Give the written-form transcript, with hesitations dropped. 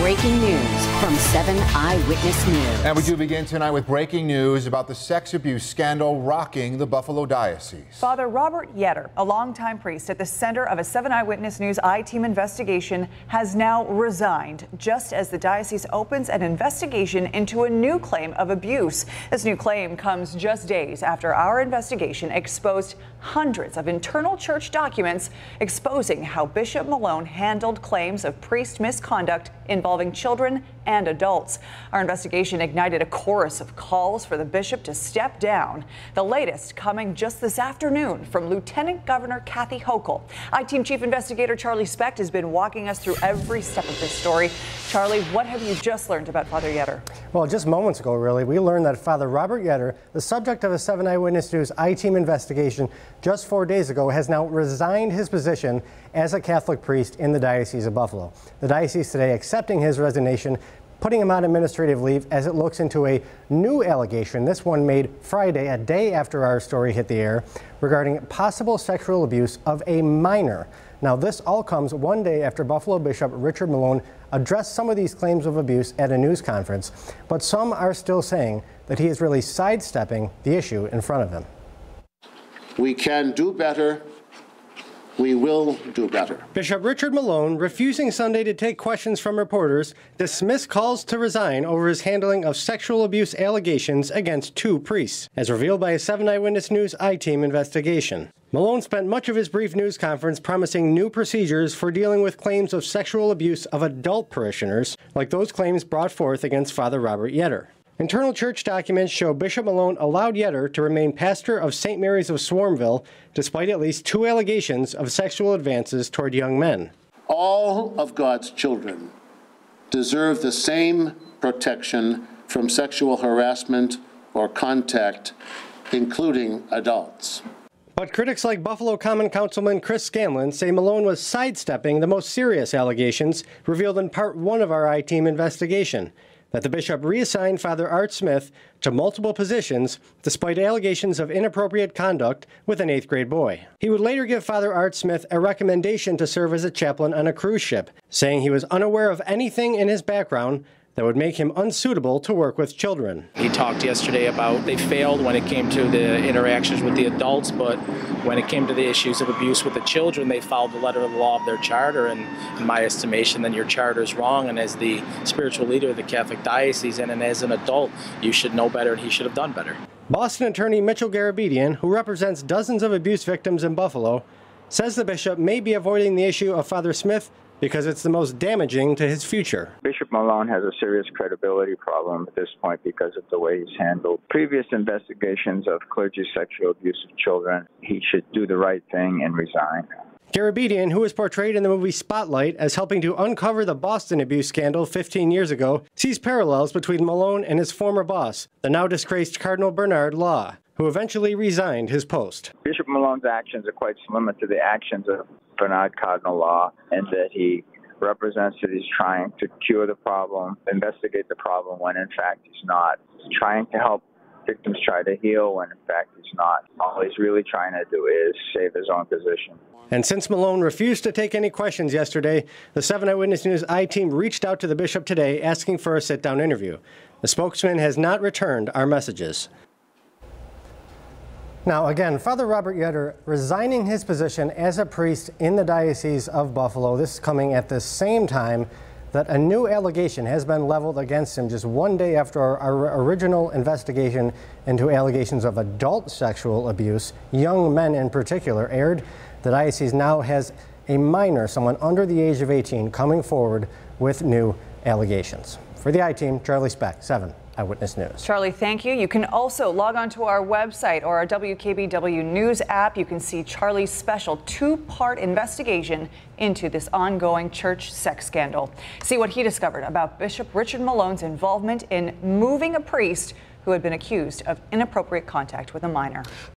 breaking news from 7 Eyewitness News. And we do begin tonight with breaking news about the sex abuse scandal rocking the Buffalo Diocese. Father Robert Yetter, a longtime priest at the center of a 7 Eyewitness News I-Team investigation, has now resigned, just as the diocese opens an investigation into a new claim of abuse. This new claim comes just days after our investigation exposed hundreds of internal church documents exposing how Bishop Malone handled claims of priest misconduct involving children and adults. Our investigation ignited a chorus of calls for the bishop to step down. The latest coming just this afternoon from Lieutenant Governor Kathy Hochul. I-Team Chief Investigator Charlie Specht has been walking us through every step of this story. Charlie, what have you just learned about Father Yetter? Well, just moments ago, really, we learned that Father Robert Yetter, the subject of a 7 Eyewitness News I-Team investigation just 4 days ago, has now resigned his position as a Catholic priest in the Diocese of Buffalo. The diocese today accepting his resignation, putting him on administrative leave as it looks into a new allegation, this one made Friday, a day after our story hit the air, regarding possible sexual abuse of a minor. Now, this all comes one day after Buffalo Bishop Richard Malone addressed some of these claims of abuse at a news conference, but some are still saying that he is really sidestepping the issue in front of him. We can do better. We will do better. Bishop Richard Malone, refusing Sunday to take questions from reporters, dismissed calls to resign over his handling of sexual abuse allegations against 2 priests, as revealed by a 7 Eyewitness News I-Team investigation. Malone spent much of his brief news conference promising new procedures for dealing with claims of sexual abuse of adult parishioners, like those claims brought forth against Father Robert Yetter. Internal church documents show Bishop Malone allowed Yetter to remain pastor of St. Mary's of Swarmville, despite at least 2 allegations of sexual advances toward young men. All of God's children deserve the same protection from sexual harassment or contact, including adults. But critics like Buffalo Common Councilman Chris Scanlon say Malone was sidestepping the most serious allegations revealed in Part 1 of our I-Team investigation, that the bishop reassigned Father Art Smith to multiple positions despite allegations of inappropriate conduct with an 8th grade boy. He would later give Father Art Smith a recommendation to serve as a chaplain on a cruise ship, saying he was unaware of anything in his background that would make him unsuitable to work with children. He talked yesterday about they failed when it came to the interactions with the adults, but when it came to the issues of abuse with the children, they followed the letter of the law of their charter, and in my estimation, then your charter is wrong, and as the spiritual leader of the Catholic Diocese and as an adult, you should know better and he should have done better. Boston attorney Mitchell Garabedian, who represents dozens of abuse victims in Buffalo, says the bishop may be avoiding the issue of Father Smith because it's the most damaging to his future. Bishop Malone has a serious credibility problem at this point because of the way he's handled previous investigations of clergy sexual abuse of children. He should do the right thing and resign. Garabedian, who was portrayed in the movie Spotlight as helping to uncover the Boston abuse scandal 15 years ago, sees parallels between Malone and his former boss, the now disgraced Cardinal Bernard Law, who eventually resigned his post. Bishop Malone's actions are quite similar to the actions of Bernard Cardinal Law, and that he represents that he's trying to cure the problem, investigate the problem, when in fact he's not. He's trying to help victims try to heal when in fact he's not. All he's really trying to do is save his own position. And since Malone refused to take any questions yesterday, the 7 Eyewitness News I-Team reached out to the bishop today asking for a sit-down interview. The spokesman has not returned our messages. Now, again, Father Robert Yetter resigning his position as a priest in the Diocese of Buffalo. This is coming at the same time that a new allegation has been leveled against him just one day after our original investigation into allegations of adult sexual abuse, young men in particular, aired. The diocese now has a minor, someone under the age of 18, coming forward with new allegations. For the I-Team, Charlie Specht, 7 Eyewitness News. Charlie, thank you. You can also log on to our website or our WKBW News app. You can see Charlie's special 2-part investigation into this ongoing church sex scandal. See what he discovered about Bishop Richard Malone's involvement in moving a priest who had been accused of inappropriate contact with a minor.